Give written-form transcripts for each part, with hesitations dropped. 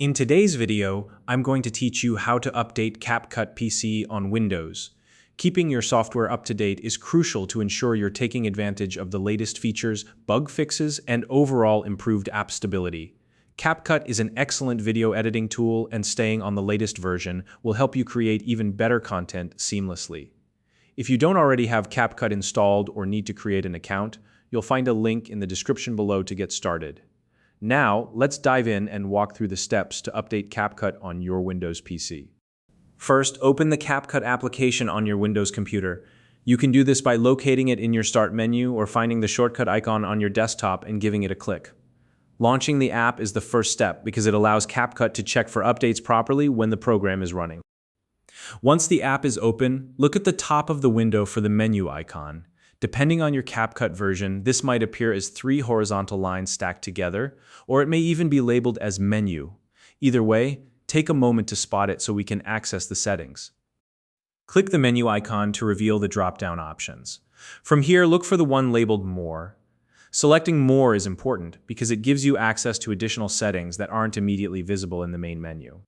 In today's video, I'm going to teach you how to update CapCut PC on Windows. Keeping your software up to date is crucial to ensure you're taking advantage of the latest features, bug fixes, and overall improved app stability. CapCut is an excellent video editing tool, and staying on the latest version will help you create even better content seamlessly. If you don't already have CapCut installed or need to create an account, you'll find a link in the description below to get started. Now, let's dive in and walk through the steps to update CapCut on your Windows PC. First, open the CapCut application on your Windows computer. You can do this by locating it in your Start menu or finding the shortcut icon on your desktop and giving it a click. Launching the app is the first step because it allows CapCut to check for updates properly when the program is running. Once the app is open, look at the top of the window for the menu icon. Depending on your CapCut version, this might appear as 3 horizontal lines stacked together, or it may even be labeled as Menu. Either way, take a moment to spot it so we can access the settings. Click the menu icon to reveal the drop-down options. From here, look for the one labeled More. Selecting More is important because it gives you access to additional settings that aren't immediately visible in the main menu.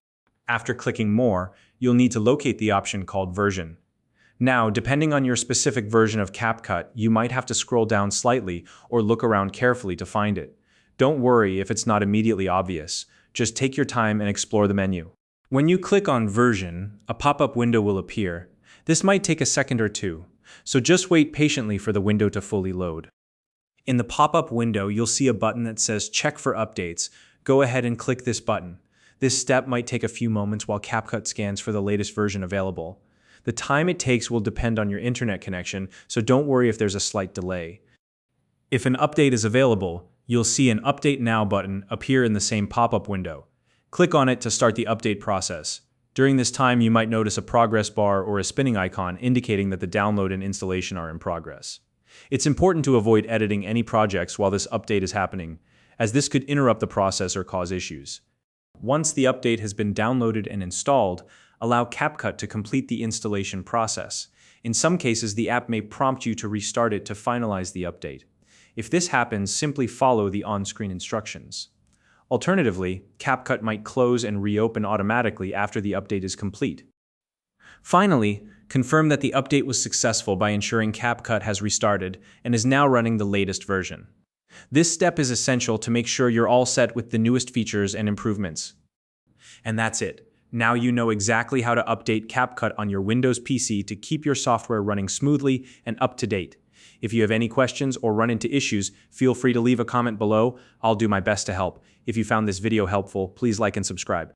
After clicking More, you'll need to locate the option called Version. Now, depending on your specific version of CapCut, you might have to scroll down slightly or look around carefully to find it. Don't worry if it's not immediately obvious. Just take your time and explore the menu. When you click on Version, a pop-up window will appear. This might take a second or two, so just wait patiently for the window to fully load. In the pop-up window, you'll see a button that says Check for Updates. Go ahead and click this button. This step might take a few moments while CapCut scans for the latest version available. The time it takes will depend on your internet connection, so don't worry if there's a slight delay. If an update is available, you'll see an Update Now button appear in the same pop-up window. Click on it to start the update process. During this time, you might notice a progress bar or a spinning icon indicating that the download and installation are in progress. It's important to avoid editing any projects while this update is happening, as this could interrupt the process or cause issues. Once the update has been downloaded and installed, allow CapCut to complete the installation process. In some cases, the app may prompt you to restart it to finalize the update. If this happens, simply follow the on-screen instructions. Alternatively, CapCut might close and reopen automatically after the update is complete. Finally, confirm that the update was successful by ensuring CapCut has restarted and is now running the latest version. This step is essential to make sure you're all set with the newest features and improvements. And that's it. Now you know exactly how to update CapCut on your Windows PC to keep your software running smoothly and up to date. If you have any questions or run into issues, feel free to leave a comment below. I'll do my best to help. If you found this video helpful, please like and subscribe.